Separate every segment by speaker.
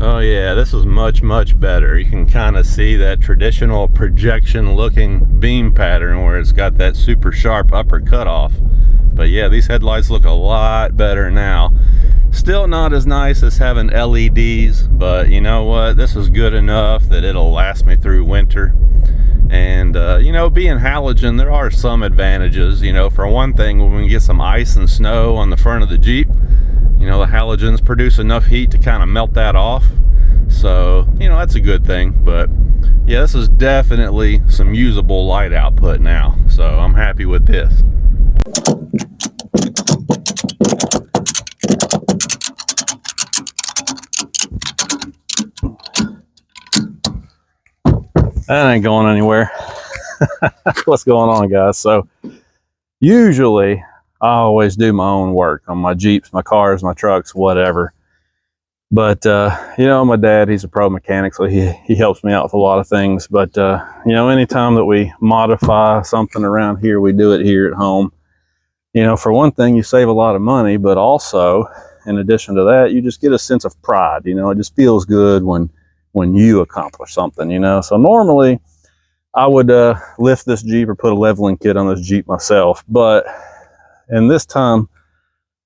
Speaker 1: Oh yeah, this is much better. You can kind of see that traditional projection looking beam pattern where it's got that super sharp upper cutoff. But yeah, these headlights look a lot better now. Still not as nice as having LEDs, but you know what? This is good enough that it'll last me through winter. And you know, being halogen, there are some advantages. You know, for one thing, when we get some ice and snow on the front of the Jeep, you know, the halogens produce enough heat to kind of melt that off. So, you know, that's a good thing. But yeah, this is definitely some usable light output now. So I'm happy with this. That ain't going anywhere. What's going on, guys? So usually I always do my own work on my Jeeps, my cars, my trucks, whatever. But you know, my dad, he's a pro mechanic, so he helps me out with a lot of things. But you know, anytime that we modify something around here, we do it here at home. You know, for one thing, you save a lot of money, but also in addition to that, you just get a sense of pride. You know, it just feels good when you accomplish something, you know. So normally I would lift this Jeep or put a leveling kit on this Jeep myself, but in this time,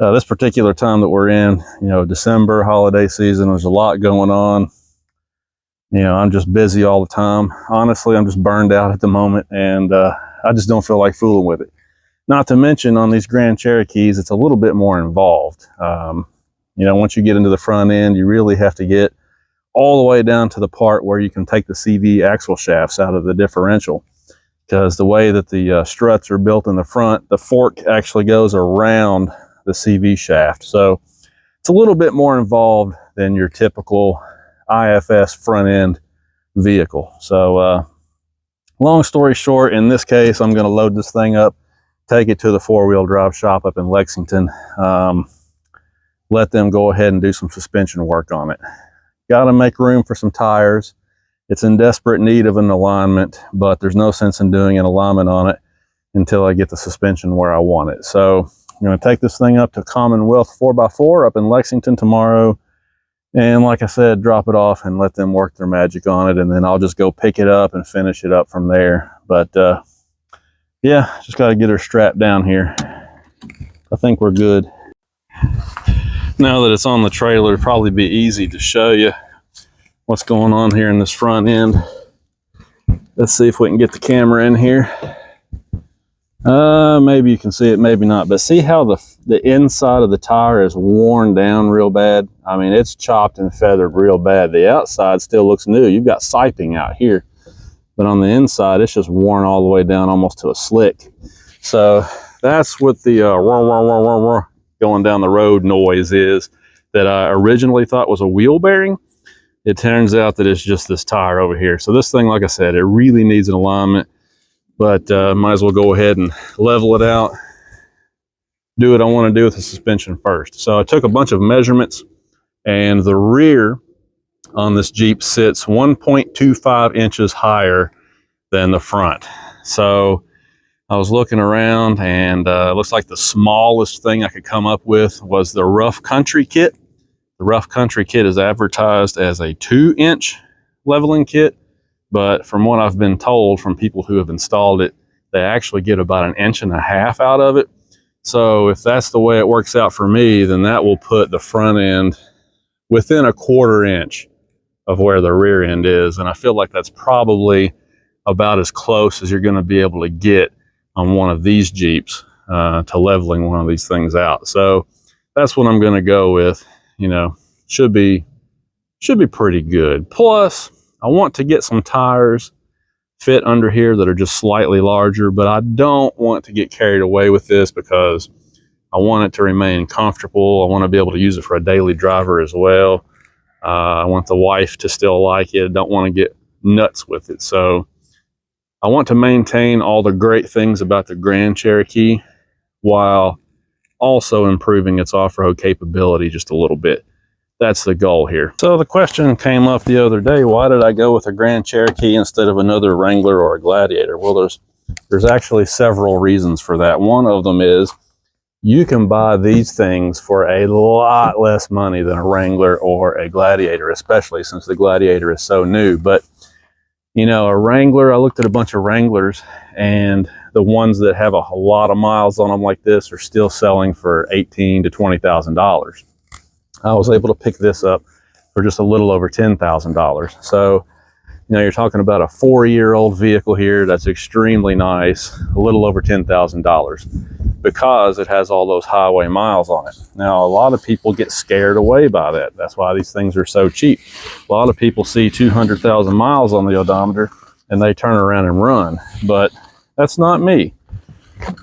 Speaker 1: this particular time that we're in, you know, December, holiday season, there's a lot going on. You know, I'm just busy all the time. Honestly, I'm just burned out at the moment, and I just don't feel like fooling with it. Not to mention, on these Grand Cherokees, it's a little bit more involved. You know, once you get into the front end, you really have to get all the way down to the part where you can take the CV axle shafts out of the differential, because the way that the struts are built in the front, the fork actually goes around the CV shaft. So it's a little bit more involved than your typical IFS front end vehicle. So long story short, in this case, I'm going to load this thing up, take it to the four-wheel drive shop up in Lexington, let them go ahead and do some suspension work on it. Got to make room for some tires. It's in desperate need of an alignment, but there's no sense in doing an alignment on it until I get the suspension where I want it. So I'm going to take this thing up to Commonwealth 4x4 up in Lexington tomorrow, and like I said, drop it off and let them work their magic on it, and then I'll just go pick it up and finish it up from there. But yeah, just got to get her strapped down here. I think we're good. Now that it's on the trailer, it'll probably be easy to show you what's going on here in this front end. Let's see if we can get the camera in here. Maybe you can see it, maybe not, but see how the inside of the tire is worn down real bad? I mean, it's chopped and feathered real bad. The outside still looks new. You've got siping out here, but on the inside, it's just worn all the way down almost to a slick. So that's what the going down the road noise is that I originally thought was a wheel bearing. It turns out that it's just this tire over here. So this thing, like I said, it really needs an alignment, but might as well go ahead and level it out, do what I want to do with the suspension first. So I took a bunch of measurements, and the rear on this Jeep sits 1.25 inches higher than the front. So I was looking around, and it looks like the smallest thing I could come up with was the Rough Country kit. The Rough Country kit is advertised as a 2-inch leveling kit, but from what I've been told from people who have installed it, they actually get about 1.5 inches out of it. So if that's the way it works out for me, then that will put the front end within 1/4 inch of where the rear end is. And I feel like that's probably about as close as you're going to be able to get on one of these Jeeps to leveling one of these things out. So that's what I'm going to go with. You know, should be pretty good. Plus, I want to get some tires fit under here that are just slightly larger, but I don't want to get carried away with this because I want it to remain comfortable. I want to be able to use it for a daily driver as well. I want the wife to still like it. I don't want to get nuts with it. So I want to maintain all the great things about the Grand Cherokee while also improving its off-road capability just a little bit. That's the goal here. So the question came up the other day, why did I go with a Grand Cherokee instead of another Wrangler or a Gladiator? Well, there's actually several reasons for that. One of them is You can buy these things for a lot less money than a Wrangler or a Gladiator, especially since the Gladiator is so new. But, you know, a Wrangler, I looked at a bunch of Wranglers, and the ones that have a lot of miles on them like this are still selling for $18,000 to $20,000. I was able to pick this up for just a little over $10,000. So, you know, you're talking about a 4-year-old vehicle here that's extremely nice, a little over $10,000, because it has all those highway miles on it. Now, a lot of people get scared away by that. That's why these things are so cheap. A lot of people see 200,000 miles on the odometer and they turn around and run, but that's not me.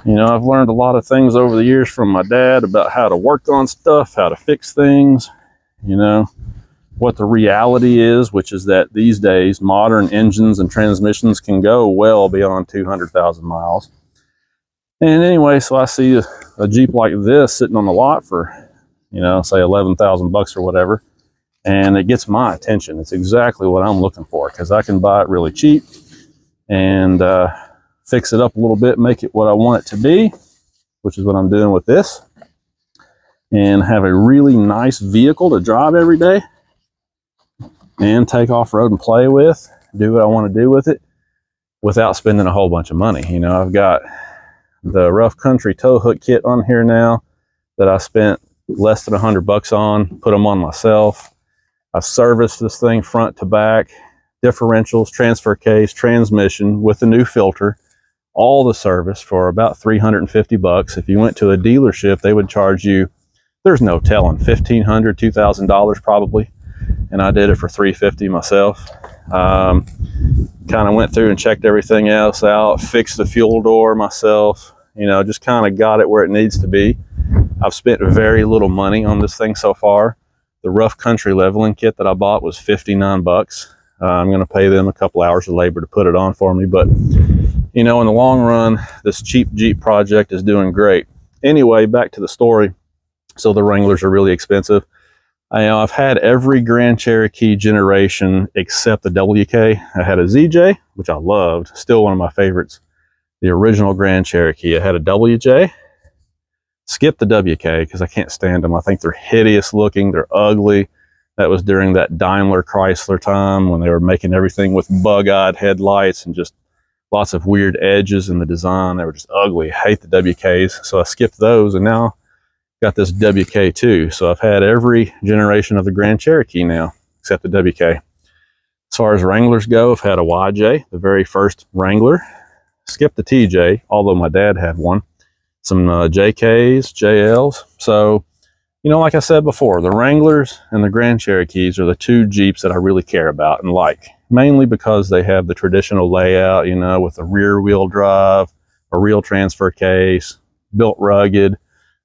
Speaker 1: You know, I've learned a lot of things over the years from my dad about how to work on stuff, how to fix things, you know, what the reality is, which is that these days modern engines and transmissions can go well beyond 200,000 miles. And anyway, so I see a Jeep like this sitting on the lot for, you know, say 11,000 bucks or whatever, and it gets my attention. It's exactly what I'm looking for, because I can buy it really cheap and fix it up a little bit, make it what I want it to be, which is what I'm doing with this, and have a really nice vehicle to drive every day and take off road and play with, do what I want to do with it without spending a whole bunch of money. You know, I've got the rough country tow hook kit on here now that I spent less than 100 bucks on, put them on myself. I serviced this thing front to back, differentials, transfer case, transmission with a new filter, all the service for about 350 bucks. If you went to a dealership, they would charge you, there's no telling, $1,500, $2,000 probably. And I did it for $350 myself. Kind of went through and checked everything else out, fixed the fuel door myself, you know, just kind of got it where it needs to be. I've spent very little money on this thing so far. The rough country leveling kit that I bought was 59 bucks. I'm going to pay them a couple hours of labor to put it on for me, but you know, in the long run, this cheap Jeep project is doing great. Anyway, back to the story. So the Wranglers are really expensive. I've had every Grand Cherokee generation except the WK. I had a ZJ, which I loved, still one of my favorites. The original Grand Cherokee. I had a WJ. Skipped the WK because I can't stand them. I think they're hideous looking. They're ugly. That was during that Daimler Chrysler time when they were making everything with bug-eyed headlights and just lots of weird edges in the design. They were just ugly. I hate the WKs. So I skipped those, and now got this WK2. So I've had every generation of the Grand Cherokee now, except the WK. As far as Wranglers go, I've had a YJ, the very first Wrangler. Skipped the TJ, although my dad had one. Some JKs, JLs. So, you know, like I said before, the Wranglers and the Grand Cherokees are the two Jeeps that I really care about and like. Mainly because they have the traditional layout, you know, with a rear wheel drive, a real transfer case, built rugged,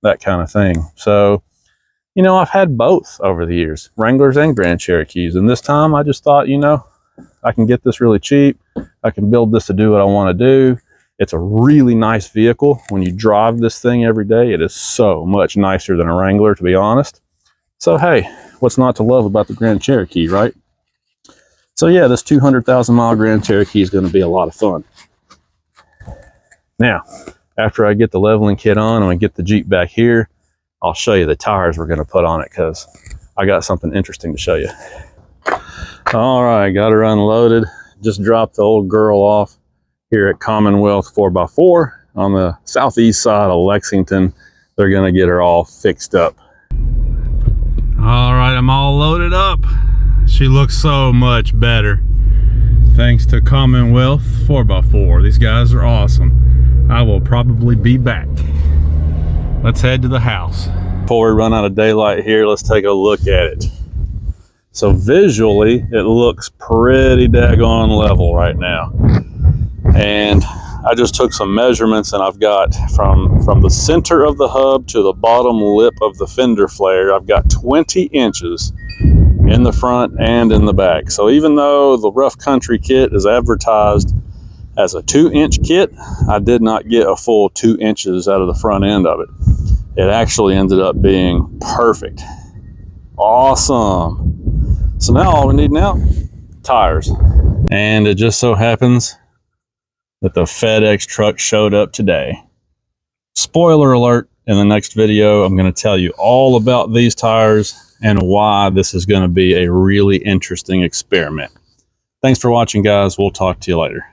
Speaker 1: that kind of thing. So, you know, I've had both over the years, Wranglers and Grand Cherokees. And this time I just thought, you know, I can get this really cheap. I can build this to do what I want to do. It's a really nice vehicle. When you drive this thing every day, it is so much nicer than a Wrangler, to be honest. So, hey, what's not to love about the Grand Cherokee, right? So yeah, this 200,000 mile Grand Cherokee is going to be a lot of fun. Now, after I get the leveling kit on and we get the Jeep back here, I'll show you the tires we're going to put on it, because I got something interesting to show you. All right, got her unloaded. Just dropped the old girl off here at Commonwealth 4x4 on the southeast side of Lexington. They're going to get her all fixed up. All right, I'm all loaded up. She looks so much better thanks to Commonwealth 4x4. These guys are awesome. I will probably be back. Let's head to the house. Before we run out of daylight here, let's take a look at it. So visually, it looks pretty daggone level right now. And I just took some measurements, and I've got from the center of the hub to the bottom lip of the fender flare, I've got 20 inches in the front and in the back. So even though the rough country kit is advertised as a 2-inch kit, I did not get a full 2 inches out of the front end of it. It actually ended up being perfect. Awesome. So now all we need now, tires. And it just so happens that the FedEx truck showed up today. Spoiler alert, In the next video, I'm going to tell you all about these tires and why this is going to be a really interesting experiment. Thanks for watching, guys. We'll talk to you later.